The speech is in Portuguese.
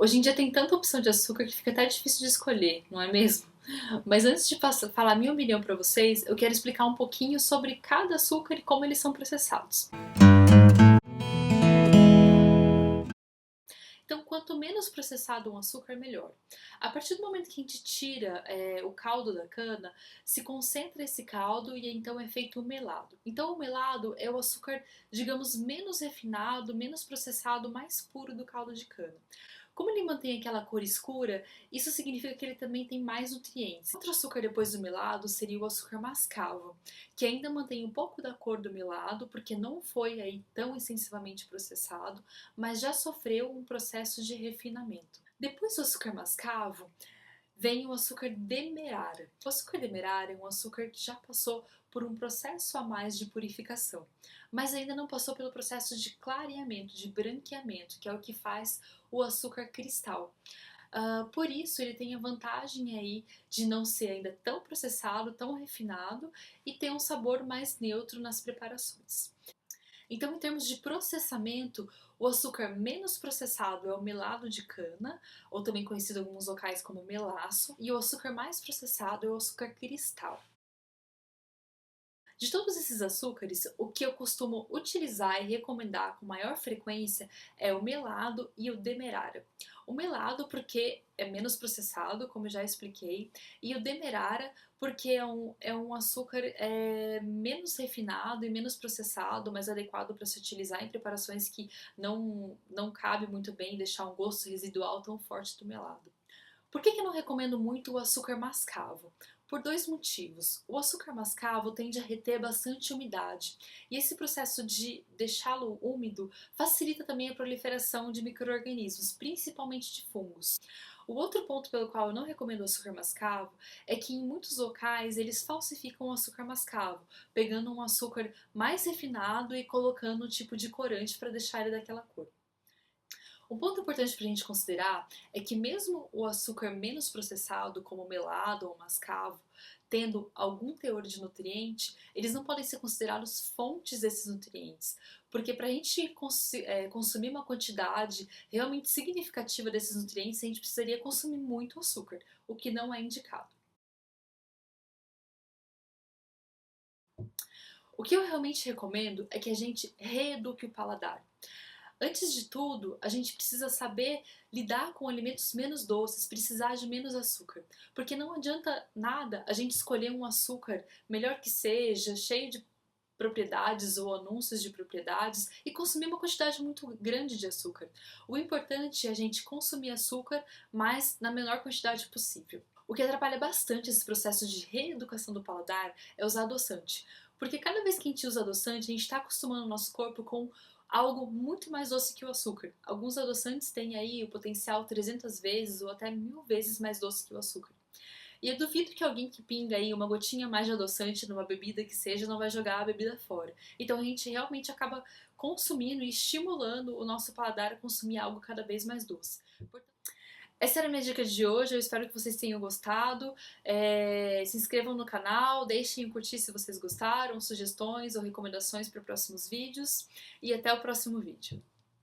Hoje em dia tem tanta opção de açúcar que fica até difícil de escolher, não é mesmo? Mas antes de falar minha opinião para vocês, eu quero explicar um pouquinho sobre cada açúcar e como eles são processados. Então, quanto menos processado um açúcar, melhor. A partir do momento que a gente tira o caldo da cana, se concentra esse caldo e então é feito o melado. Então, o melado é o açúcar, digamos, menos refinado, menos processado, mais puro do caldo de cana. Como ele mantém aquela cor escura, isso significa que ele também tem mais nutrientes. Outro açúcar depois do melado seria o açúcar mascavo, que ainda mantém um pouco da cor do melado, porque não foi aí tão extensivamente processado, mas já sofreu um processo de refinamento. Depois do açúcar mascavo, vem o açúcar demerara. O açúcar demerara é um açúcar que já passou por um processo a mais de purificação, mas ainda não passou pelo processo de clareamento, de branqueamento, que é o que faz o açúcar cristal. Por isso ele tem a vantagem aí de não ser ainda tão processado, tão refinado e ter um sabor mais neutro nas preparações. Então, em termos de processamento, o açúcar menos processado é o melado de cana, ou também conhecido em alguns locais como melaço, e o açúcar mais processado é o açúcar cristal. De todos esses açúcares, o que eu costumo utilizar e recomendar com maior frequência é o melado e o demerara. O melado porque é menos processado, como eu já expliquei, e o demerara porque é um açúcar menos refinado e menos processado, mais adequado para se utilizar em preparações que não cabe muito bem deixar um gosto residual tão forte do melado. Por que eu não recomendo muito o açúcar mascavo? Por dois motivos. O açúcar mascavo tende a reter bastante umidade, e esse processo de deixá-lo úmido facilita também a proliferação de micro-organismos, principalmente de fungos. O outro ponto pelo qual eu não recomendo o açúcar mascavo é que em muitos locais eles falsificam o açúcar mascavo, pegando um açúcar mais refinado e colocando um tipo de corante para deixar ele daquela cor. Um ponto importante para a gente considerar é que mesmo o açúcar menos processado, como o melado ou o mascavo, tendo algum teor de nutriente, eles não podem ser considerados fontes desses nutrientes, porque para a gente consumir uma quantidade realmente significativa desses nutrientes, a gente precisaria consumir muito açúcar, o que não é indicado. O que eu realmente recomendo é que a gente reeduque o paladar. Antes de tudo, a gente precisa saber lidar com alimentos menos doces, precisar de menos açúcar. Porque não adianta nada a gente escolher um açúcar, melhor que seja, cheio de propriedades ou anúncios de propriedades e consumir uma quantidade muito grande de açúcar. O importante é a gente consumir açúcar, mas na menor quantidade possível. O que atrapalha bastante esse processo de reeducação do paladar é usar adoçante. Porque cada vez que a gente usa adoçante, a gente está acostumando o nosso corpo com algo muito mais doce que o açúcar. Alguns adoçantes têm aí o potencial 300 vezes ou até 1000 vezes mais doce que o açúcar. E eu duvido que alguém que pinga aí uma gotinha mais de adoçante numa bebida que seja não vai jogar a bebida fora. Então a gente realmente acaba consumindo e estimulando o nosso paladar a consumir algo cada vez mais doce. Essa era a minha dica de hoje, eu espero que vocês tenham gostado. Se inscrevam no canal, deixem um curtir se vocês gostaram, sugestões ou recomendações para próximos vídeos. E até o próximo vídeo.